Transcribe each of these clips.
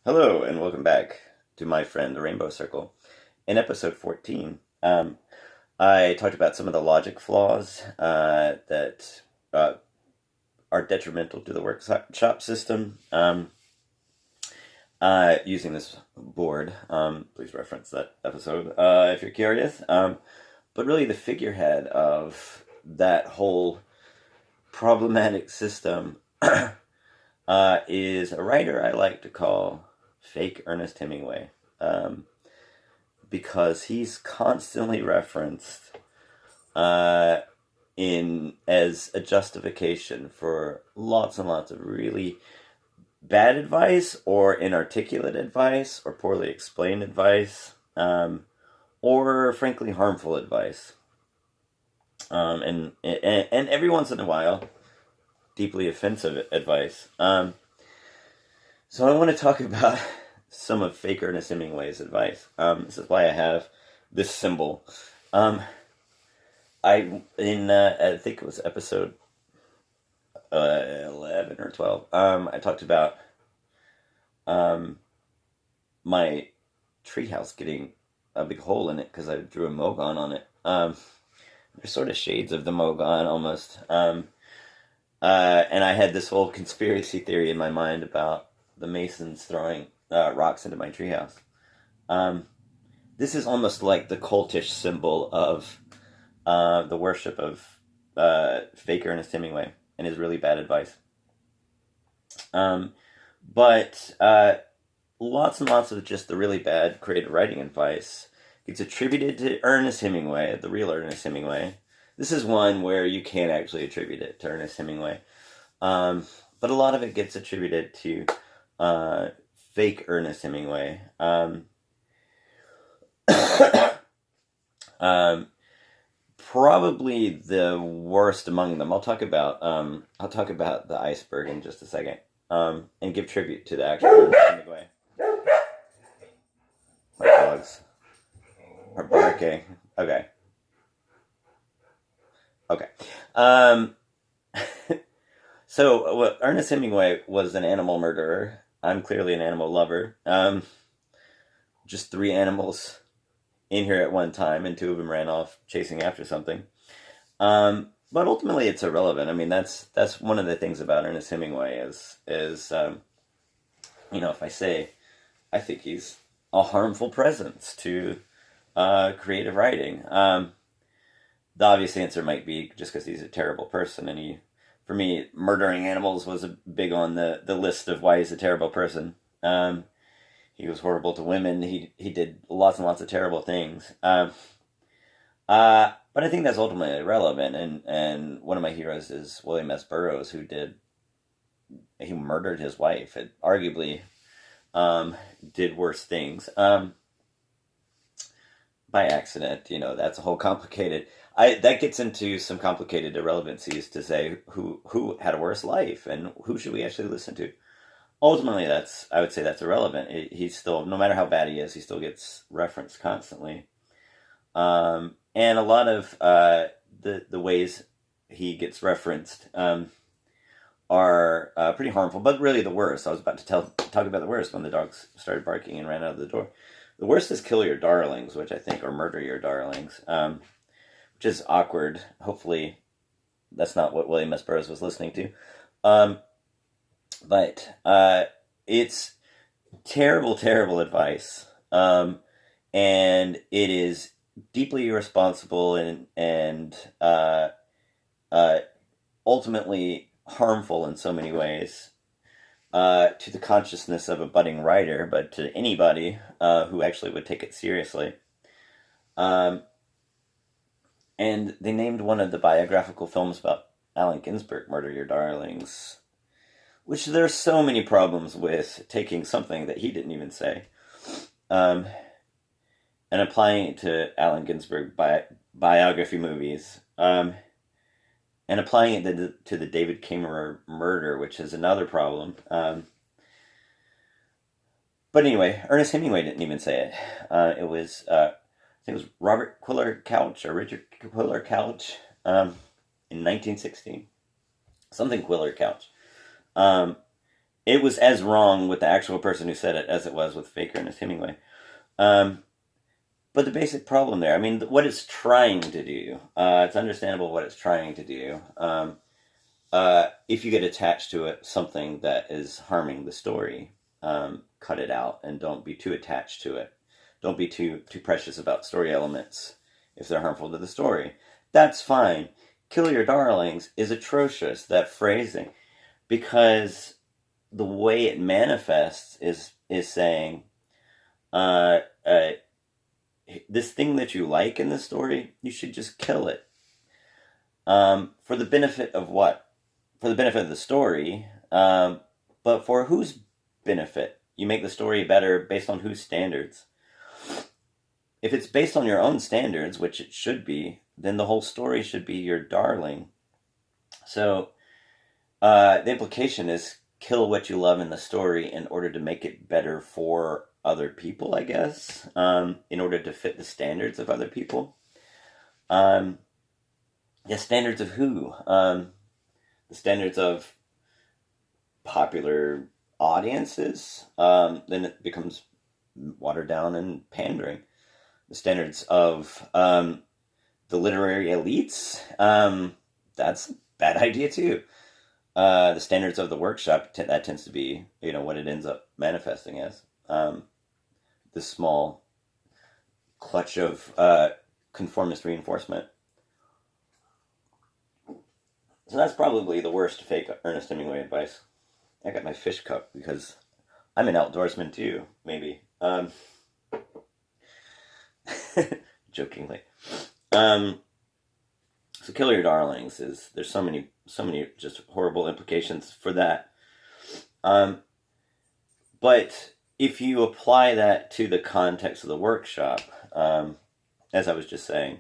Hello, and welcome back to my friend the Rainbow Circle. In episode 14, I talked about some of the logic flaws that are detrimental to the workshop system. Using this board, please reference that episode if you're curious. But really, the figurehead of that whole problematic system is a writer I like to call Fake Ernest Hemingway, because he's constantly referenced in as a justification for lots and lots of really bad advice or inarticulate advice or poorly explained advice, or frankly harmful advice, and every once in a while deeply offensive advice. So I want to talk about some of Fake Ernest Hemingway's advice. This is why I have this symbol. I think it was episode 11 or 12. I talked about my treehouse getting a big hole in it because I drew a Mogon on it. There's sort of shades of the Mogon almost. And I had this whole conspiracy theory in my mind about the Masons throwing rocks into my treehouse. This is almost like the cultish symbol of the worship of Fake Ernest Hemingway and his really bad advice. But lots and lots of just the really bad creative writing advice gets attributed to Ernest Hemingway, the real Ernest Hemingway. This is one where you can't actually attribute it to Ernest Hemingway. But a lot of it gets attributed to Fake Ernest Hemingway. Probably the worst among them. I'll talk about the iceberg in just a second, and give tribute to the actual Ernest Hemingway. My dogs are barking. Okay. So Ernest Hemingway was an animal murderer. I'm clearly an animal lover. Just 3 animals in here at one time, and 2 of them ran off chasing after something. But ultimately, it's irrelevant. I mean, that's one of the things about Ernest Hemingway is if I say I think he's a harmful presence to creative writing, the obvious answer might be just because he's a terrible person, and for me, murdering animals was big on the list of why he's a terrible person. He was horrible to women. He did lots and lots of terrible things. But I think that's ultimately irrelevant. And one of my heroes is William S. Burroughs, he murdered his wife. It arguably did worse things by accident. That's a whole complicated. That gets into some complicated irrelevancies to say who had a worse life and who should we actually listen to. Ultimately, I would say that's irrelevant. He's still, no matter how bad he is, he still gets referenced constantly. And a lot of the ways he gets referenced are pretty harmful, but really the worst. I was about to talk about the worst when the dogs started barking and ran out of the door. The worst is kill your darlings, which I think, or murder your darlings, which is awkward. Hopefully, that's not what William S. Burroughs was listening to. But it's terrible, terrible advice, and it is deeply irresponsible and ultimately harmful in so many ways to the consciousness of a budding writer, but to anybody who actually would take it seriously. And they named one of the biographical films about Allen Ginsberg, Murder Your Darlings, which there's so many problems with taking something that he didn't even say, and applying it to Allen Ginsberg biography movies, and applying it to the David Cameron murder, which is another problem. But anyway, Ernest Hemingway didn't even say it. It was, I think it was Robert Quiller Couch, or Richard Quiller Couch, in 1916. Something Quiller Couch. it was as wrong with the actual person who said it as it was with Fake Ernest Hemingway. Um, but the basic problem there, I mean, what it's trying to do, it's understandable what it's trying to do. If you get attached to it, something that is harming the story, cut it out and don't be too attached to it. Don't be too precious about story elements if they're harmful to the story. That's fine. Kill your darlings is atrocious, that phrasing, because the way it manifests is saying, uh, uh, this thing that you like in the story, you should just kill it. For the benefit of what? For the benefit of the story, but for whose benefit? You make the story better based on whose standards? If it's based on your own standards, which it should be, then the whole story should be your darling. So the implication is kill what you love in the story in order to make it better for other people, I guess, in order to fit the standards of other people. The standards of who? The standards of popular audiences. Then it becomes watered down and pandering. The standards of the literary elites. That's a bad idea too. The standards of the workshop, that tends to be, what it ends up manifesting as. This small clutch of conformist reinforcement. So that's probably the worst fake Ernest Hemingway advice. I got my fish cup because I'm an outdoorsman too, maybe. Jokingly. So kill your darlings there's so many just horrible implications for that. But if you apply that to the context of the workshop, as I was just saying,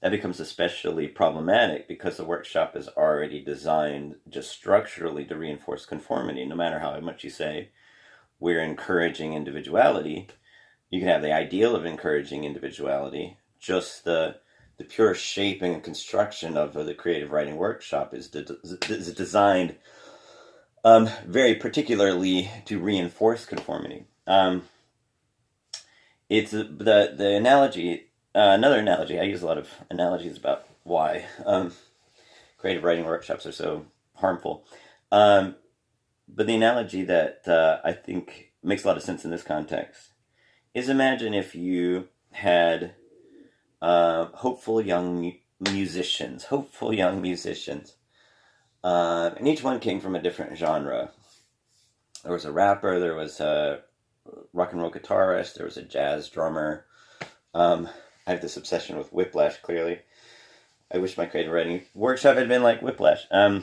that becomes especially problematic because the workshop is already designed just structurally to reinforce conformity. No matter how much you say we're encouraging individuality, you can have the ideal of encouraging individuality. Just the pure shaping and construction of the creative writing workshop is designed very particularly to reinforce conformity. It's the analogy. Another analogy, I use a lot of analogies about why creative writing workshops are so harmful. But the analogy that I think makes a lot of sense in this context is, imagine if you had hopeful young musicians, and each one came from a different genre. There was a rapper, there was a rock and roll guitarist, there was a jazz drummer. I have this obsession with Whiplash, clearly. I wish my creative writing workshop had been like Whiplash. There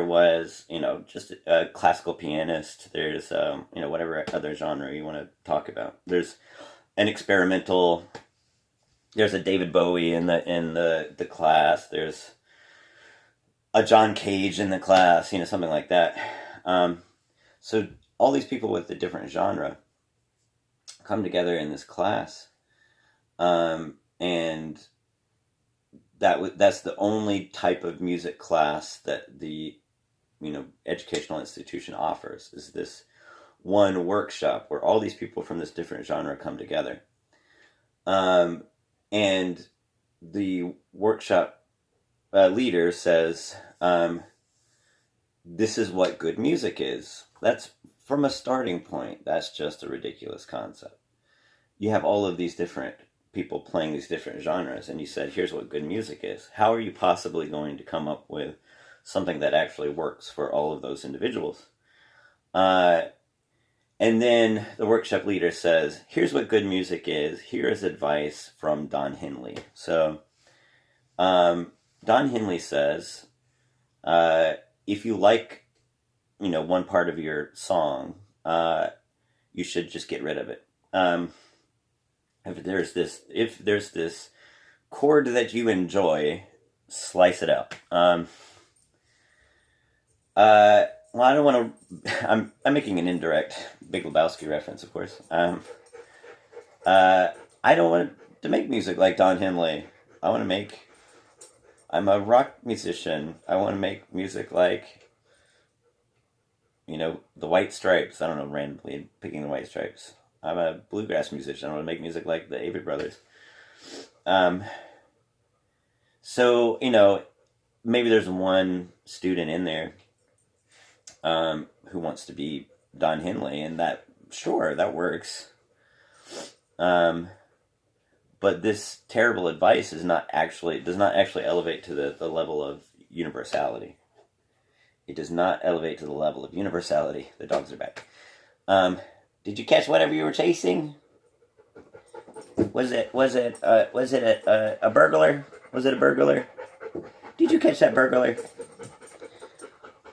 was, just a classical pianist. There's, whatever other genre you want to talk about. There's an experimental. There's a David Bowie in the class. There's a John Cage in the class. Something like that. So all these people with a different genre come together in this class, and that's the only type of music class that the educational institution offers, is this one workshop where all these people from this different genre come together, and the workshop leader says, this is what good music is. That's, from a starting point, that's just a ridiculous concept. You have all of these different people playing these different genres, and you said, here's what good music is. How are you possibly going to come up with something that actually works for all of those individuals? And then the workshop leader says, here's what good music is. Here is advice from Don Henley. So Don Henley says, if you like, one part of your song, you should just get rid of it. If there's this chord that you enjoy, slice it out. Well, I don't want to. I'm making an indirect Big Lebowski reference, of course. I don't want to make music like Don Henley. I want to make I'm a rock musician. I want to make music like, the White Stripes. I don't know, randomly picking the White Stripes. I'm a bluegrass musician. I want to make music like the Avery Brothers. Um, so, maybe there's one student in there who wants to be Don Henley, and sure, that works. But this terrible advice does not actually elevate to the level of universality. It does not elevate to the level of universality. The dogs are back. Did you catch whatever you were chasing? Was it a burglar? Was it a burglar? Did you catch that burglar?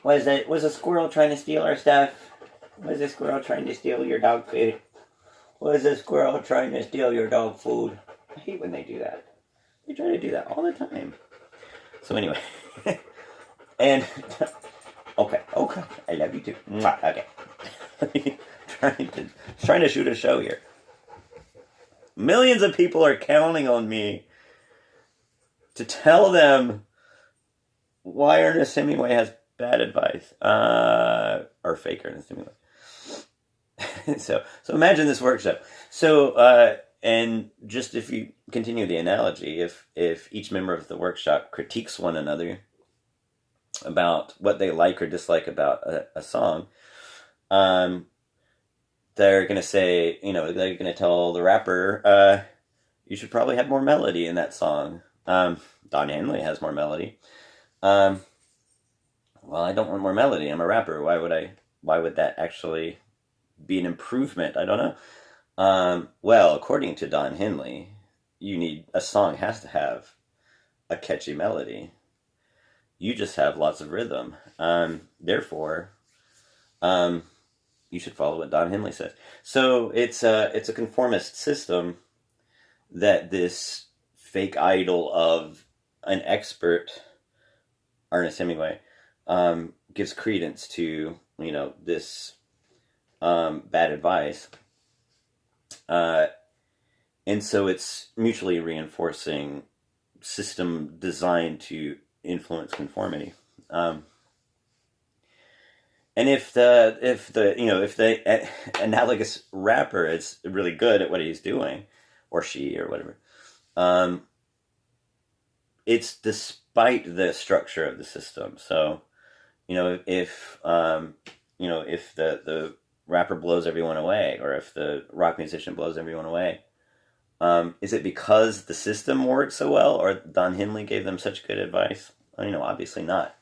Was a squirrel trying to steal our stuff? Was a squirrel trying to steal your dog food? Was a squirrel trying to steal your dog food? I hate when they do that. They try to do that all the time. So anyway, and okay, I love you too. Okay, trying to shoot a show here. Millions of people are counting on me to tell them why Ernest Hemingway has bad advice, or fake Ernest Hemingway. So imagine this workshop. So, and just if you continue the analogy, if each member of the workshop critiques one another about what they like or dislike about a song, they're going to say, they're going to tell the rapper, you should probably have more melody in that song. Don Henley has more melody. Well, I don't want more melody. I'm a rapper. Why would that actually be an improvement? I don't know. Well, according to Don Henley, a song has to have a catchy melody. You just have lots of rhythm. Therefore, you should follow what Don Henley says. So it's a conformist system that this fake idol of an expert, Ernest Hemingway, gives credence to, this bad advice. And so it's mutually reinforcing system designed to influence conformity. And if the analogous rapper is really good at what he's doing, or she, or whatever, it's despite the structure of the system. So, if the rapper blows everyone away, or if the rock musician blows everyone away, is it because the system works so well, or Don Henley gave them such good advice? Obviously not.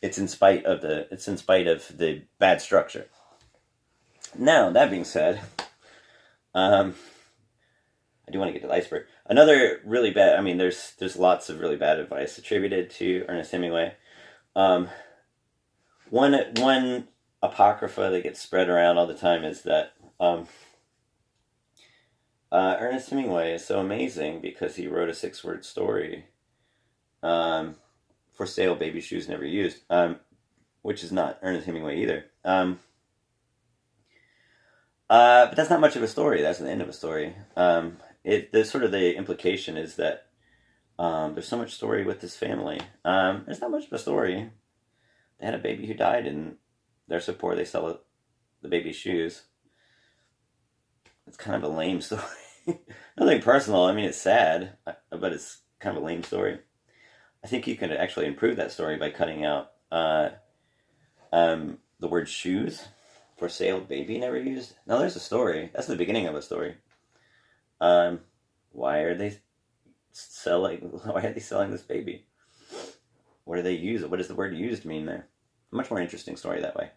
It's in spite of the bad structure. Now, that being said, I do want to get to the iceberg. Another really bad, there's lots of really bad advice attributed to Ernest Hemingway. One apocrypha that gets spread around all the time is that Ernest Hemingway is so amazing because he wrote a 6-word story, For Sale, Baby Shoes Never Used, which is not Ernest Hemingway either. But that's not much of a story. That's the end of a story. The implication is that there's so much story with this family. There's not much of a story. They had a baby who died, and they're so poor they sell the baby's shoes. It's kind of a lame story. Nothing personal. It's sad, but it's kind of a lame story. I think you can actually improve that story by cutting out the word shoes. For sale, baby never used. No, there's a story. That's the beginning of a story. Why are they selling this baby? What do they use? What does the word used mean there? A much more interesting story that way.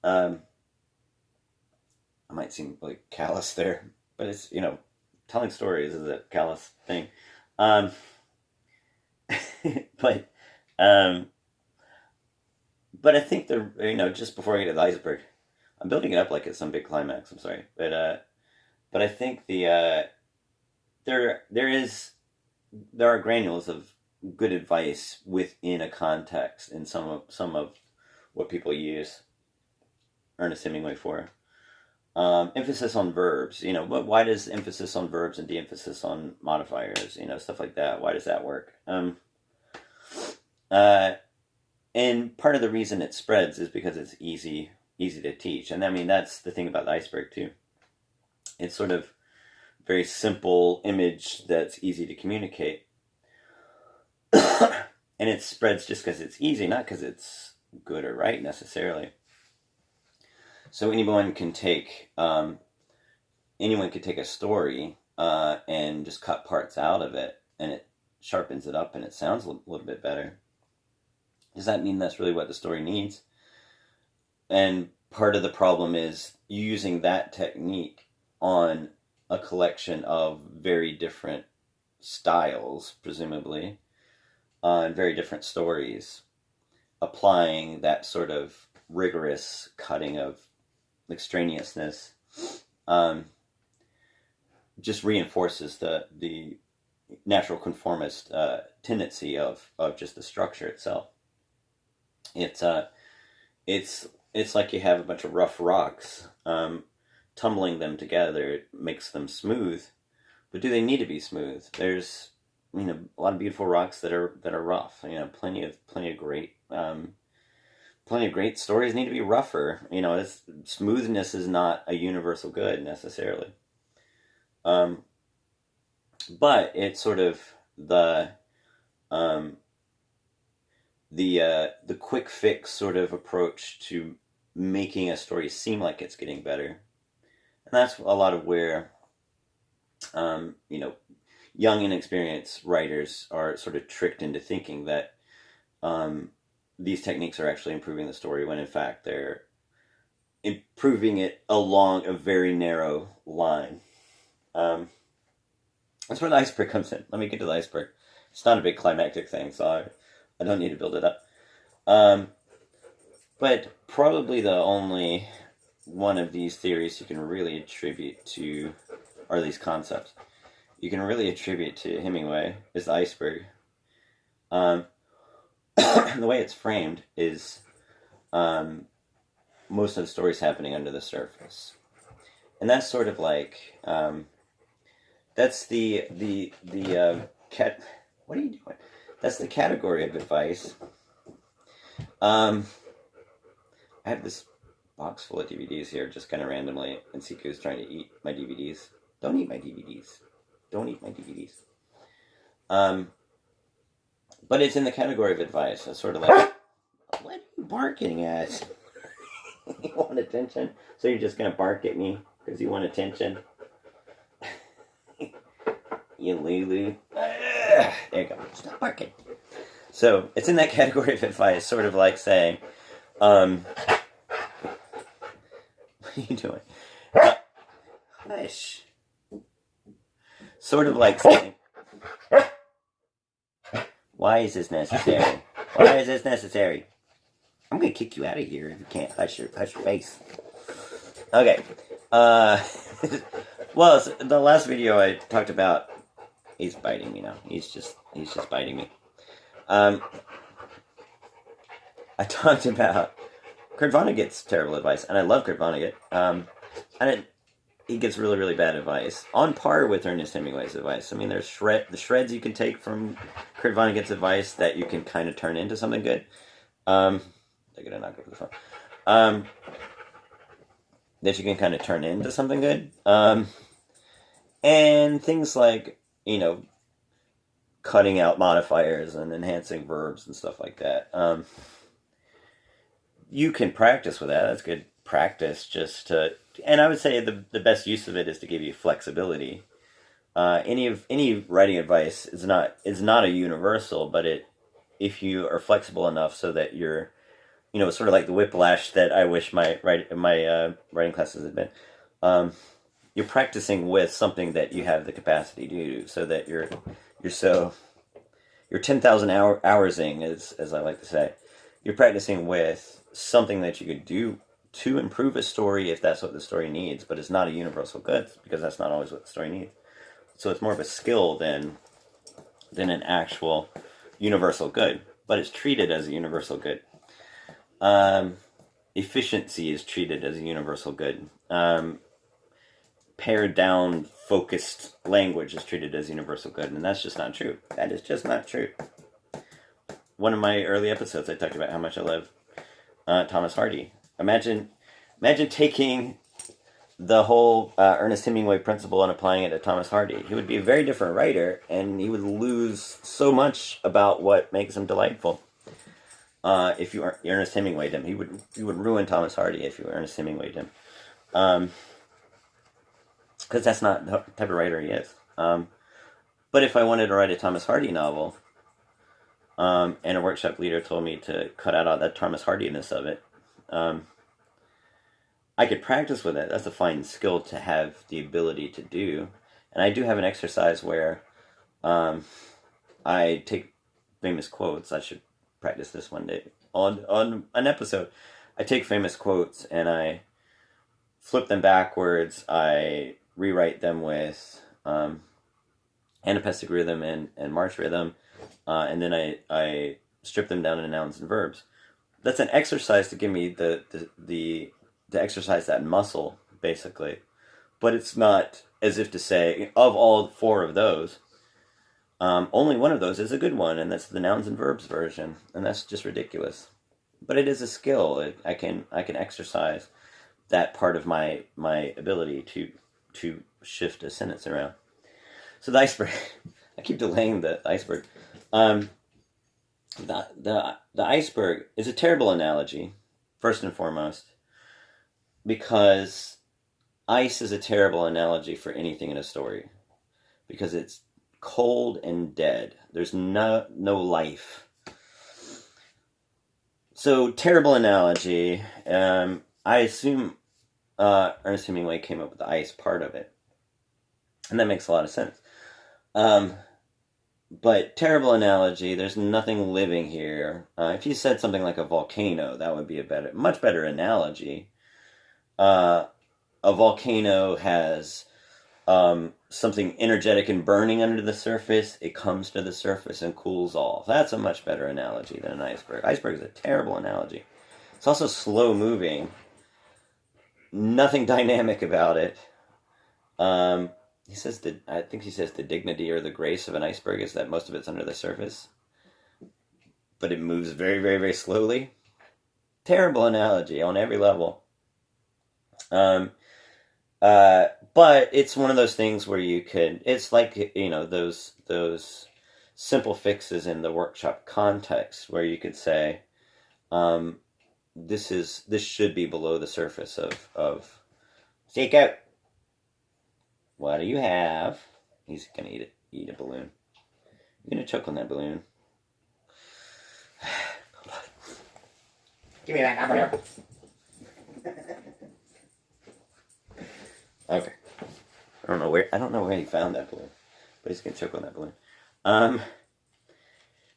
I might seem like callous there, but it's, telling stories is a callous thing. But I think just before I get to the iceberg, I'm building it up like it's some big climax. I'm sorry, but I think there are granules of good advice within a context in some of what people use Ernest Hemingway for. Emphasis on verbs, but why does emphasis on verbs and de-emphasis on modifiers, stuff like that? Why does that work? And part of the reason it spreads is because it's easy to teach. And I mean, that's the thing about the iceberg too. It's sort of very simple image that's easy to communicate. And it spreads just because it's easy, not because it's good or right necessarily. So anyone can take a story and just cut parts out of it, and it sharpens it up, and it sounds a little bit better. Does that mean that's really what the story needs? And part of the problem is using that technique on a collection of very different styles, presumably, and very different stories, applying that sort of rigorous cutting of extraneousness, just reinforces the natural conformist tendency of just the structure itself. It's like you have a bunch of rough rocks. Tumbling them together makes them smooth, but do they need to be smooth? There's a lot of beautiful rocks that are rough. Plenty of great stories need to be rougher. Smoothness is not a universal good necessarily. But it's sort of the quick fix sort of approach to making a story seem like it's getting better. And that's a lot of where, young inexperienced writers are sort of tricked into thinking that these techniques are actually improving the story, when in fact they're improving it along a very narrow line. That's where the iceberg comes in. Let me get to the iceberg. It's not a big climactic thing, so I don't need to build it up. But probably the only one of these theories you can really attribute to, or these concepts, you can really attribute to Hemingway is the iceberg. The way it's framed is most of the story's happening under the surface. And that's sort of like, that's the what are you doing? That's the category of advice. I have this box full of DVDs here, just kind of randomly, and Siku's trying to eat my DVDs. Don't eat my DVDs. Don't eat my DVDs. But it's in the category of advice. It's sort of like, what are you barking at? You want attention? So you're just going to bark at me because you want attention? You Lulu. There you go. Stop barking. So it's in that category of advice, sort of like saying, what are you doing? Hush. Sort of like saying, why is this necessary? Why is this necessary? I'm going to kick you out of here if you can't hush your face. Okay. Well, the last video I talked about, he's biting me now. He's just biting me. I talked about Kurt Vonnegut's terrible advice, and I love Kurt Vonnegut. He gives really, really bad advice, on par with Ernest Hemingway's advice. I mean, there's the shreds you can take from Kurt Vonnegut's advice that you can kind of turn into something good. They're gonna knock over the phone. That you can kind of turn into something good. And things like, cutting out modifiers and enhancing verbs and stuff like that. You can practice with that. That's good practice, and I would say the best use of it is to give you flexibility. Any writing advice is not a universal, but if you are flexible enough so that you're, sort of like the whiplash that I wish my writing classes had been. You're practicing with something that you have the capacity to do, so that you're 10,000 hoursing, as I like to say. You're practicing with something that you could do to improve a story if that's what the story needs, but it's not a universal good, because that's not always what the story needs. So it's more of a skill than an actual universal good, but it's treated as a universal good. Efficiency is treated as a universal good. Pared down, focused language is treated as universal good, and that's just not true. That is just not true. one of my early episodes, I talked about how much I love Thomas Hardy. Imagine taking the whole Ernest Hemingway principle and applying it to Thomas Hardy. He would be a very different writer, and he would lose so much about what makes him delightful. If you Ernest Hemingway'd him, you would ruin Thomas Hardy if you Ernest Hemingway'd him, because that's not the type of writer he is. But if I wanted to write a Thomas Hardy novel, and a workshop leader told me to cut out all that Thomas Hardiness of it, I could practice with it. That's a fine skill to have the ability to do. And I do have an exercise where I take famous quotes. I should practice this one day on an episode. I take famous quotes and I flip them backwards. I rewrite them with anapestic rhythm and march rhythm, and then I strip them down into nouns and verbs. That's an exercise to give me the exercise that muscle, basically. But it's not as if to say, of all 4 of those, only one of those is a good one, and that's the nouns and verbs version, and that's just ridiculous. But it is a skill. I can exercise that part of my ability to shift a sentence around. So the iceberg, I keep delaying the iceberg. The iceberg is a terrible analogy, first and foremost, because ice is a terrible analogy for anything in a story, because it's cold and dead. There's no life. So terrible analogy. I assume Ernest Hemingway came up with the ice part of it, and that makes a lot of sense. But terrible analogy. There's nothing living here. If you said something like a volcano, that would be a much better analogy. A volcano has something energetic and burning under the surface. It comes to the surface and cools off. That's a much better analogy than an iceberg. Iceberg is a terrible analogy. It's also slow moving. Nothing dynamic about it. I think he says the dignity or the grace of an iceberg is that most of it's under the surface, but it moves very, very, very slowly. Terrible analogy on every level. But it's one of those things where it's like, those simple fixes in the workshop context where you could say, this should be below the surface of Seek out. What do you have? He's gonna eat a balloon. You're gonna choke on that balloon. Give me that balloon. Okay. I don't know where he found that balloon, but he's gonna choke on that balloon.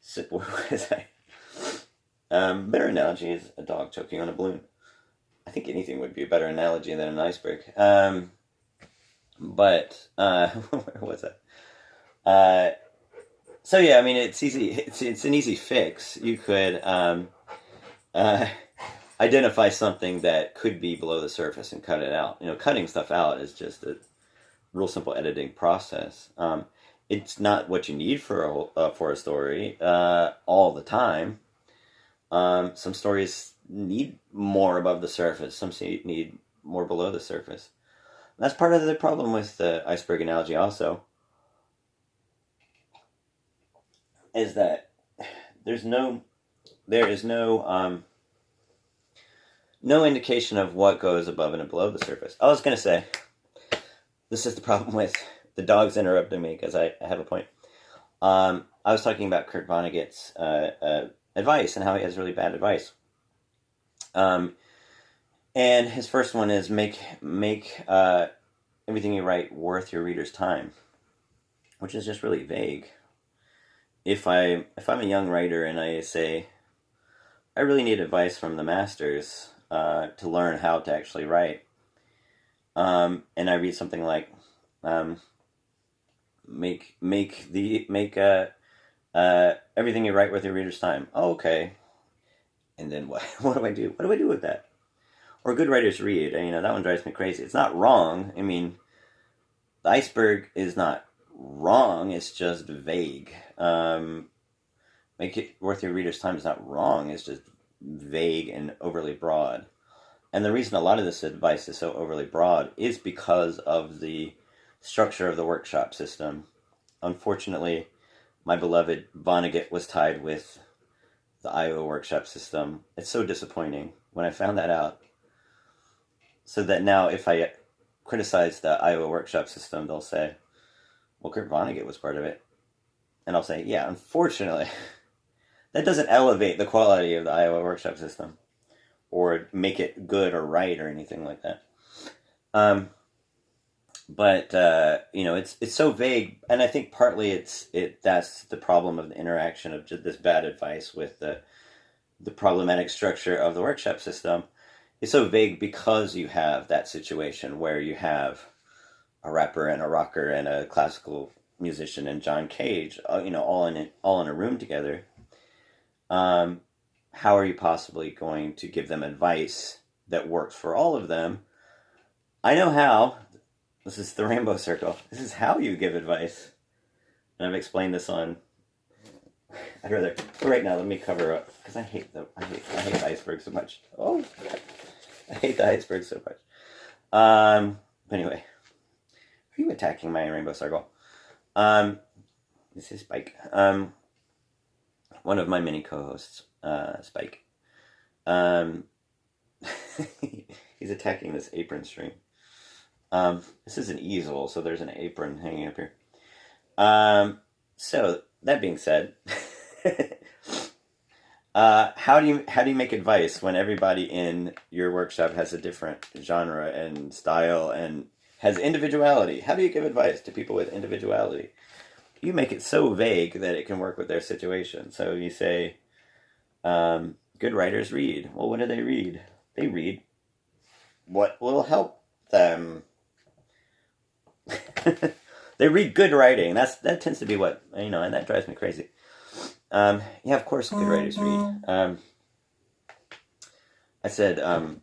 So what is that? Better analogy is a dog choking on a balloon. I think anything would be a better analogy than an iceberg. But where was that? So yeah, I mean, it's easy. It's an easy fix. You could identify something that could be below the surface and cut it out. Cutting stuff out is just a real simple editing process. It's not what you need for a story all the time. Some stories need more above the surface. Some need more below the surface. That's part of the problem with the iceberg analogy also, is that there is no indication of what goes above and below the surface. I was going to say, this is the problem with the dogs interrupting me because I have a point. I was talking about Kurt Vonnegut's advice and how he has really bad advice. And his first one is make everything you write worth your reader's time, which is just really vague. If I'm a young writer and I say, I really need advice from the masters to learn how to actually write, and I read something like, make everything you write worth your reader's time. Oh, okay. And then what? What do I do? What do I do with that? Or good writers read. That one drives me crazy. It's not wrong. I mean, the iceberg is not wrong. It's just vague. make it worth your reader's time is not wrong. It's just vague and overly broad. And the reason a lot of this advice is so overly broad is because of the structure of the workshop system. Unfortunately, my beloved Vonnegut was tied with the Iowa workshop system. It's so disappointing when I found that out. So that now if I criticize the Iowa workshop system, they'll say, well, Kurt Vonnegut was part of it. And I'll say, yeah, unfortunately, that doesn't elevate the quality of the Iowa workshop system or make it good or right or anything like that. But it's so vague, and I think partly that's the problem of the interaction of just this bad advice with the problematic structure of the workshop system. It's so vague because you have that situation where you have a rapper and a rocker and a classical musician and John Cage, all in a room together. How are you possibly going to give them advice that works for all of them? I know how. This is the rainbow circle. This is how you give advice. And I've explained this on... right now, let me cover up, because I hate the iceberg so much. Oh, God. I hate the iceberg so much. Anyway. Are you attacking my rainbow circle? This is Spike. One of my many co-hosts, Spike. He's attacking this apron string. This is an easel, so there's an apron hanging up here. So that being said, how do you make advice when everybody in your workshop has a different genre and style and has individuality? How do you give advice to people with individuality? You make it so vague that it can work with their situation. So you say, good writers read. Well, what do they read? They read what will help them. They read good writing. That tends to be what, and that drives me crazy. Yeah, of course, good writers read. I said,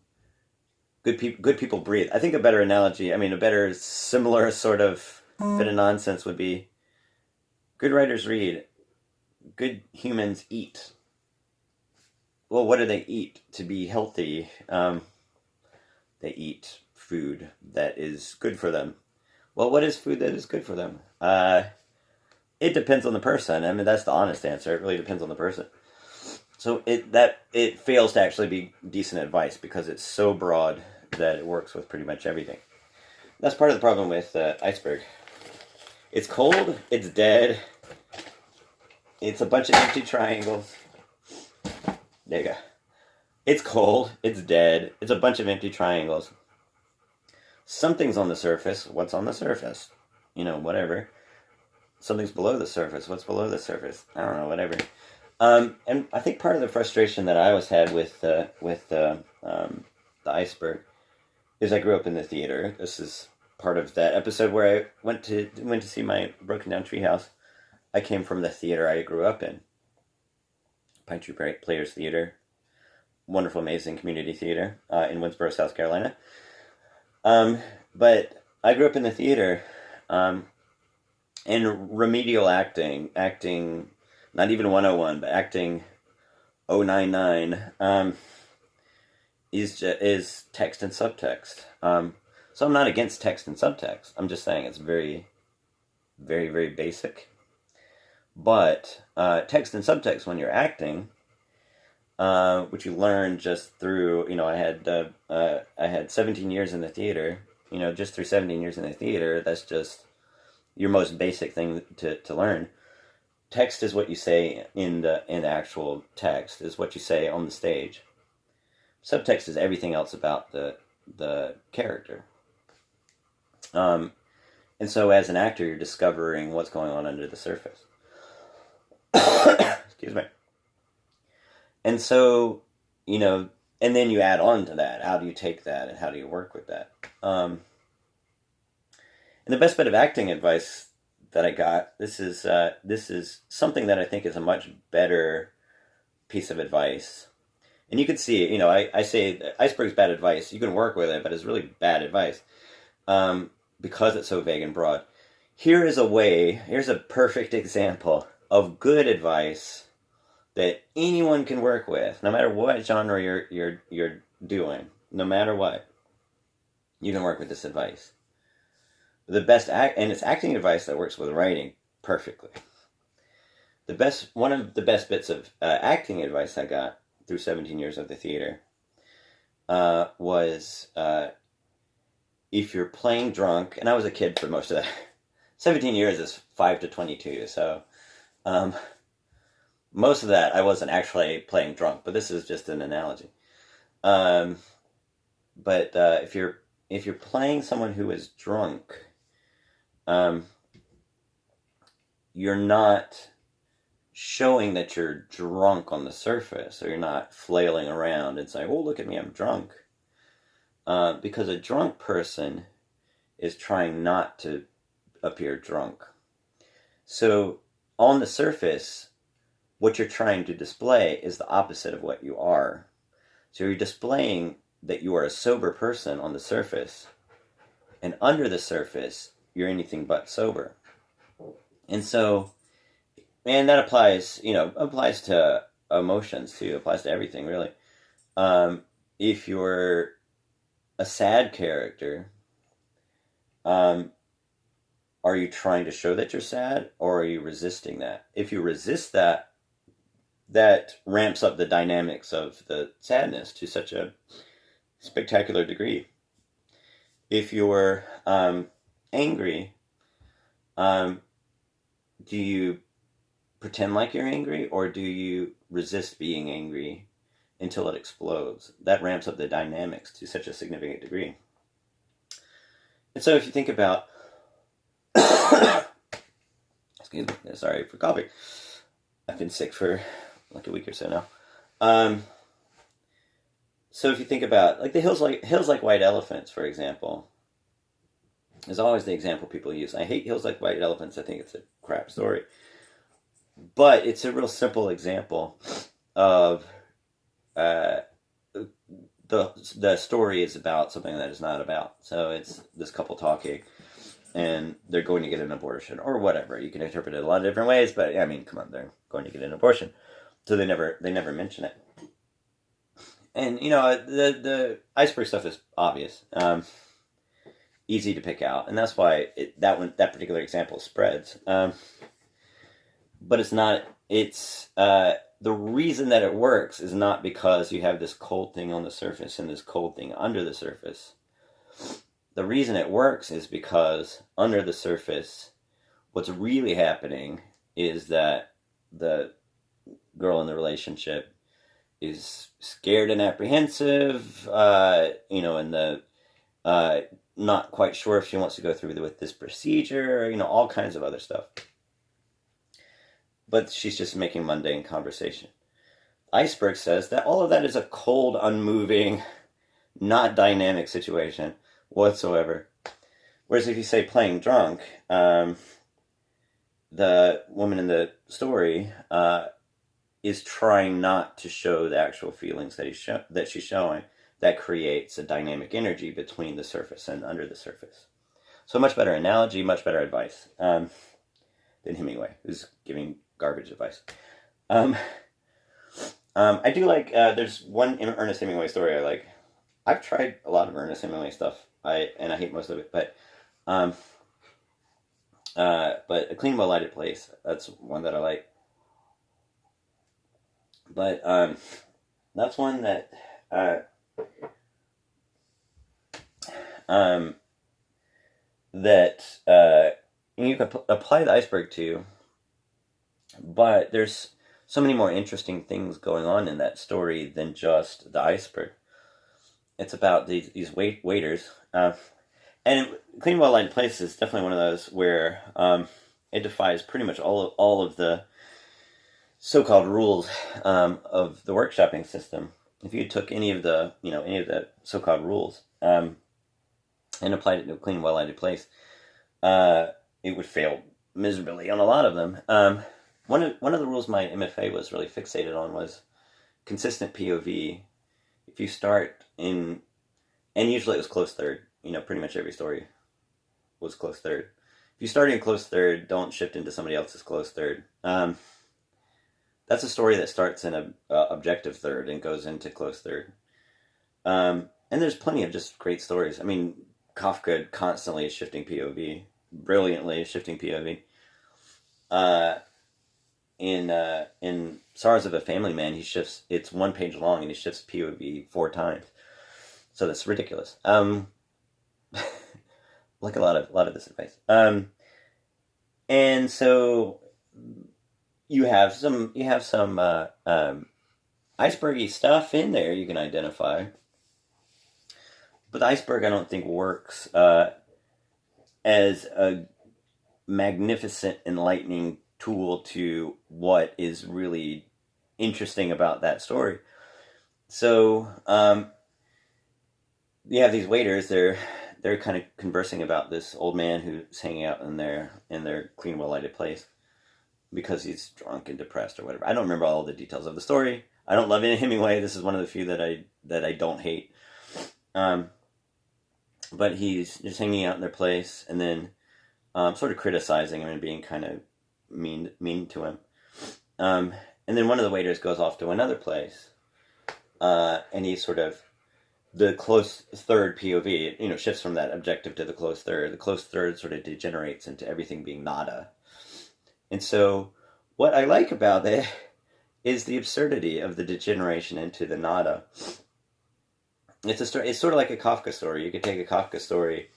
good people breathe. I think a better analogy, a better similar sort of bit of nonsense would be, good writers read. Good humans eat. Well, what do they eat to be healthy? They eat food that is good for them. Well, what is food that is good for them? It depends on the person. That's the honest answer. It really depends on the person. So it fails to actually be decent advice because it's so broad that it works with pretty much everything. That's part of the problem with iceberg. It's cold. It's dead. It's a bunch of empty triangles. There you go. It's cold. It's dead. It's a bunch of empty triangles. Something's on the surface. What's on the surface? Whatever. Something's below the surface. What's below the surface? I don't know, whatever. And I think part of the frustration that I always had with the iceberg is I grew up in the theater. This is part of that episode where I went to see my broken down treehouse. I came from the theater I grew up in. Pine Tree Players Theater. Wonderful, amazing community theater in Winsboro, South Carolina. But I grew up in the theater, and remedial acting, not even 101, but acting 099, is text and subtext. So I'm not against text and subtext. I'm just saying it's very, very, very basic. But text and subtext when you're acting, which you learn just through, I had 17 years in the theater. Just through 17 years in the theater, that's just your most basic thing to learn. Text is what you say in the actual text, is what you say on the stage. Subtext is everything else about the character. And so as an actor, you're discovering what's going on under the surface. Excuse me. And so, and then you add on to that. How do you take that and how do you work with that? And the best bit of acting advice that I got, this is something that I think is a much better piece of advice. And you can see, I say iceberg's bad advice. You can work with it, but it's really bad advice because it's so vague and broad. Here's a perfect example of good advice that anyone can work with, no matter what genre you're doing, no matter what, you can work with this advice. The best and it's acting advice that works with writing perfectly. One of the best bits of acting advice I got through 17 years of the theater was if you're playing drunk, and I was a kid for most of that. 17 years is 5 to 22, so most of that I wasn't actually playing drunk, but this is just an analogy. But if you're playing someone who is drunk, you're not showing that you're drunk on the surface, or you're not flailing around and saying, "Oh, look at me, I'm drunk." Because a drunk person is trying not to appear drunk. So on the surface, what you're trying to display is the opposite of what you are. So you're displaying that you are a sober person on the surface, and under the surface, you're anything but sober. And so, and that applies to emotions too, applies to everything really. If you're a sad character, are you trying to show that you're sad, or are you resisting that? If you resist that, that ramps up the dynamics of the sadness to such a spectacular degree. If you're angry, do you pretend like you're angry, or do you resist being angry until it explodes? That ramps up the dynamics to such a significant degree. And so if you think about excuse me, sorry for coffee. I've been sick for like a week or so now. So if you think about like the hills like white elephants, for example, is always the example people use. I hate Hills Like White Elephants. I think it's a crap story. But it's a real simple example of the story is about something that is not about. So it's this couple talking, and they're going to get an abortion or whatever. You can interpret it a lot of different ways, but I mean, come on, they're going to get an abortion. So they never mention it. And the iceberg stuff is obvious, easy to pick out, and that's why that particular example spreads. But it's not. It's the reason that it works is not because you have this cold thing on the surface and this cold thing under the surface. The reason it works is because under the surface, what's really happening is that the girl in the relationship is scared and apprehensive, and not quite sure if she wants to go through with this procedure, all kinds of other stuff. But she's just making mundane conversation. Iceberg says that all of that is a cold, unmoving, not dynamic situation whatsoever. Whereas if you say playing drunk, the woman in the story is trying not to show the actual feelings that she's showing. That creates a dynamic energy between the surface and under the surface. So much better analogy, much better advice than Hemingway, who's giving garbage advice. I do like, there's one Ernest Hemingway story I like. I've tried a lot of Ernest Hemingway stuff, and I hate most of it, but A Clean, Well-Lighted Place, that's one that I like. But that's one that you can apply the iceberg to, but there's so many more interesting things going on in that story than just the iceberg. It's about these waiters, and Clean, Well-Lighted Place is definitely one of those where it defies pretty much all of the so-called rules of the workshopping system. If you took any of the so-called rules and applied it to A Clean, Well-Lighted Place, it would fail miserably on a lot of them. One of the rules my MFA was really fixated on was consistent POV. If you start and usually it was close third. Pretty much every story was close third. If you start in close third, don't shift into somebody else's close third. That's a story that starts in a objective third and goes into close third. And there's plenty of just great stories. I mean, Kafka constantly is shifting POV, brilliantly shifting POV. Uh, in Sorrows of a Family Man, he shifts. It's one page long, and he shifts POV 4 times. So that's ridiculous. Like a lot of this advice. And so you have some icebergy stuff in there you can identify, but the iceberg I don't think works as a magnificent, enlightening tool to what is really interesting about that story. So you have these waiters. They're kind of conversing about this old man who's hanging out in their clean, well-lighted place because he's drunk and depressed or whatever. I don't remember all the details of the story. I don't love Hemingway. This is one of the few that I don't hate. But he's just hanging out in their place and then sort of criticizing him and being kind of mean to him. And then one of the waiters goes off to another place, and he's sort of the close third POV, shifts from that objective to the close third. The close third sort of degenerates into everything being nada. And so what I like about it is the absurdity of the degeneration into the nada. It's a story. It's sort of like a Kafka story. You could take a Kafka story,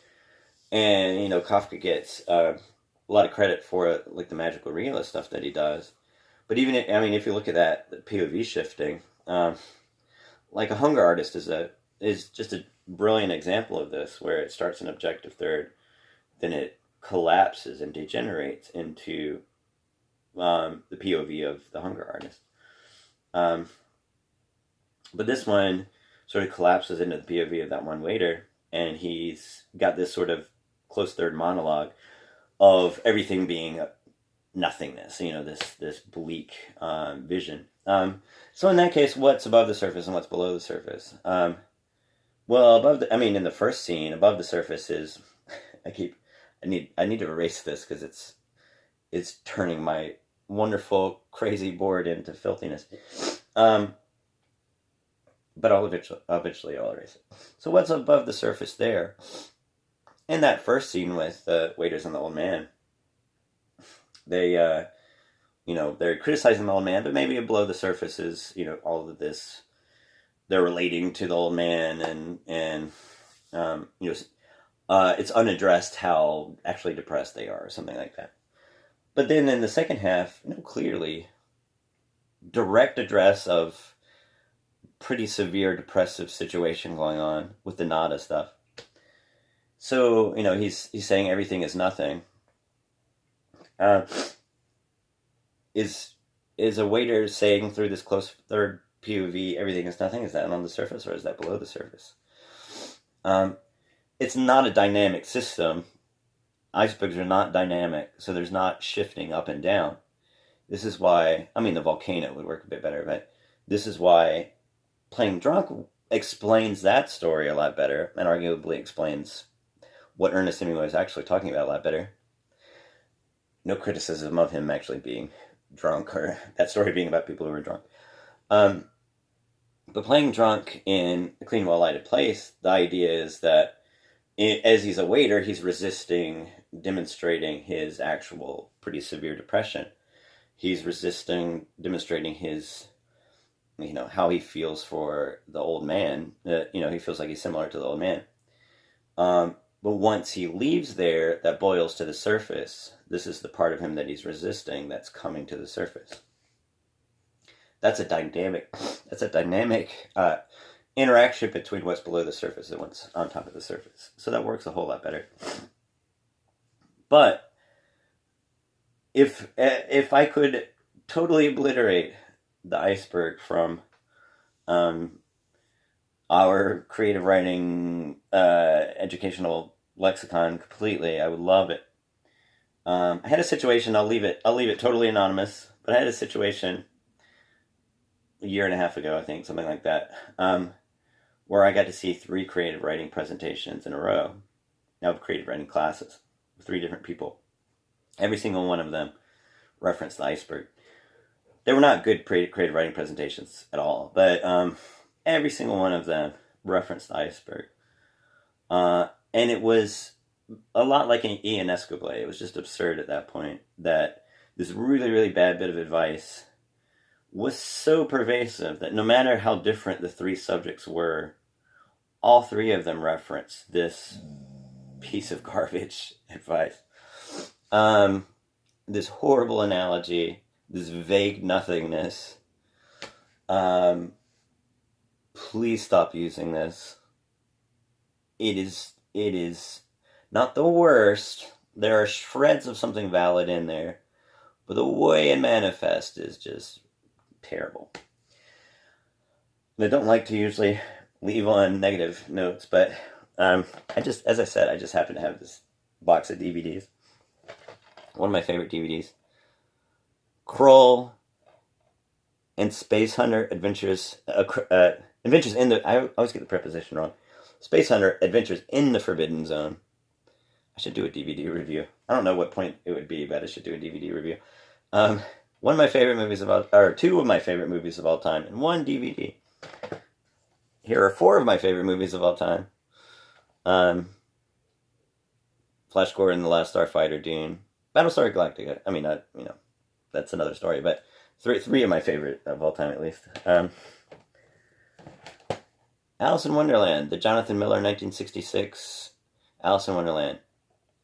and Kafka gets a lot of credit for like the magical realist stuff that he does. But even if you look at that, the POV shifting, like A Hunger Artist is just a brilliant example of this, where it starts an objective third, then it collapses and degenerates into the POV of the Hunger Artist. But this one sort of collapses into the POV of that one waiter, and he's got this sort of close third monologue of everything being nothingness, this bleak vision. So in that case, what's above the surface and what's below the surface? Well, in the first scene, above the surface is, I need to erase this because it's turning my wonderful, crazy board into filthiness. But eventually I'll erase it. So what's above the surface there? In that first scene with the waiters and the old man, they're criticizing the old man, but maybe below the surface is, all of this. They're relating to the old man, and it's unaddressed how actually depressed they are, or something like that. But then in the second half, clearly, direct address of pretty severe depressive situation going on with the nada stuff. So, he's saying everything is nothing. Is a waiter saying through this close third POV, everything is nothing? Is that on the surface or is that below the surface? It's not a dynamic system. Icebergs are not dynamic, so there's not shifting up and down. This is why, the volcano would work a bit better, but this is why Playing Drunk explains that story a lot better, and arguably explains what Ernest Hemingway is actually talking about a lot better. No criticism of him actually being drunk, or that story being about people who were drunk. But Playing Drunk in a clean, well-lighted place, the idea is that as he's a waiter, he's demonstrating his actual pretty severe depression. He's demonstrating his, how he feels for the old man. He feels like he's similar to the old man. But once he leaves there, that boils to the surface. This is the part of him that he's resisting that's coming to the surface. That's a dynamic interaction between what's below the surface and what's on top of the surface. So that works a whole lot better. But if I could totally obliterate the iceberg from our creative writing educational lexicon completely, I would love it. I had a situation. I'll leave it totally anonymous. But I had a situation a year and a half ago, I think, something like that, where I got to see 3 creative writing presentations in a row. Now, creative writing classes with 3 different people. Every single one of them referenced the iceberg. They were not good creative writing presentations at all, but every single one of them referenced the iceberg. And it was a lot like an Ionesco play. It was just absurd at that point that this really, really bad bit of advice was so pervasive that no matter how different the three subjects were, all three of them referenced this piece of garbage advice. This horrible analogy, this vague nothingness. Please stop using this. It is not the worst. There are shreds of something valid in there, but the way it manifests is just terrible. I don't like to usually leave on negative notes, but as I said, I just happen to have this box of DVDs. One of my favorite DVDs. Kroll and Space Hunter Adventures in the... I always get the preposition wrong. Space Hunter Adventures in the Forbidden Zone. I should do a DVD review. I don't know what point it would be, but I should do a DVD review. One of my favorite movies two of my favorite movies of all time, and one DVD. Here are four of my favorite movies of all time. Flash Gordon, The Last Starfighter, Dune, Battlestar Galactica. I mean, that's another story, but three of my favorite of all time, at least. Alice in Wonderland, the Jonathan Miller 1966 Alice in Wonderland.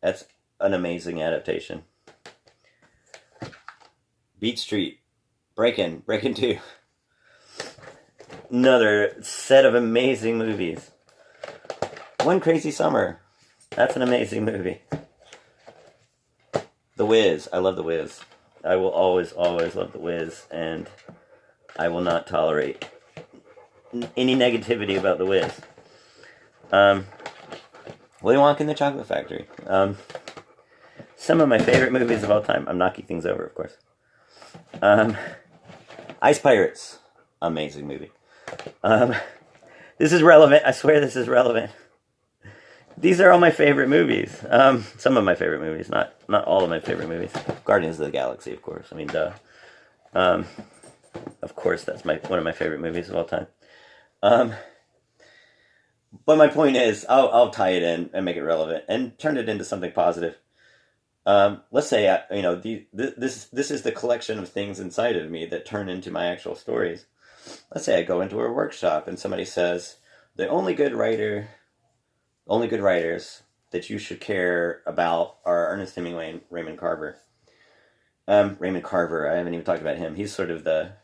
That's an amazing adaptation. Beat Street, Breakin' 2. Another set of amazing movies. One Crazy Summer. That's an amazing movie. The Wiz. I love The Wiz. I will always, always love The Wiz, and I will not tolerate any negativity about The Wiz. Willy Wonka and the Chocolate Factory. Some of my favorite movies of all time. I'm knocking things over, of course. Ice Pirates. Amazing movie. This is relevant. I swear this is relevant. These are all my favorite movies. Some of my favorite movies, not all of my favorite movies. Guardians of the Galaxy, of course. I mean, duh. Of course, that's one of my favorite movies of all time. But my point is, I'll tie it in and make it relevant and turn it into something positive. Let's say, this is the collection of things inside of me that turn into my actual stories. Let's say I go into a workshop and somebody says, the only good writers that you should care about are Ernest Hemingway and Raymond Carver. Raymond Carver, I haven't even talked about him. He's sort of the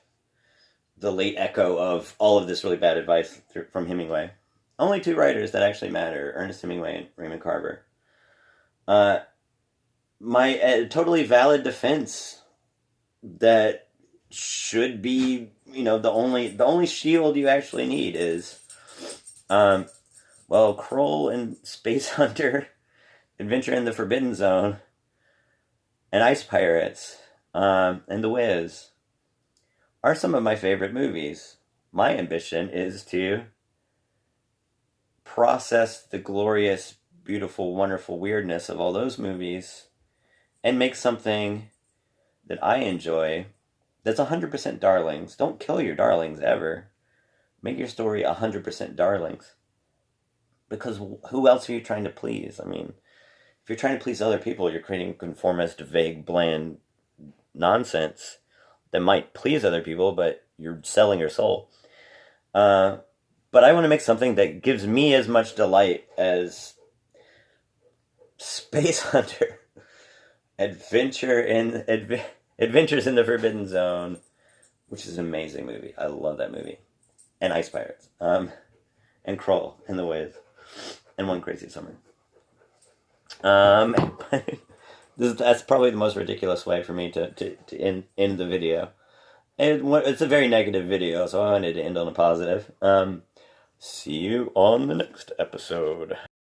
late echo of all of this really bad advice from Hemingway. Only two writers that actually matter, Ernest Hemingway and Raymond Carver. My totally valid defense that should be, the only shield you actually need is, Kroll and Space Hunter, Adventure in the Forbidden Zone, and Ice Pirates, and The Wiz are some of my favorite movies. My ambition is to process the glorious, beautiful, wonderful weirdness of all those movies and make something that I enjoy that's 100% darlings. Don't kill your darlings ever. Make your story 100% darlings. Because who else are you trying to please? I mean, if you're trying to please other people, you're creating conformist, vague, bland nonsense that might please other people, but you're selling your soul. But I want to make something that gives me as much delight as Space Hunter, Adventures in the Forbidden Zone, which is an amazing movie. I love that movie. And Ice Pirates. And Kroll and The Wiz. And One Crazy Summer. That's probably the most ridiculous way for me to end the video. It's a very negative video, so I wanted to end on a positive. See you on the next episode.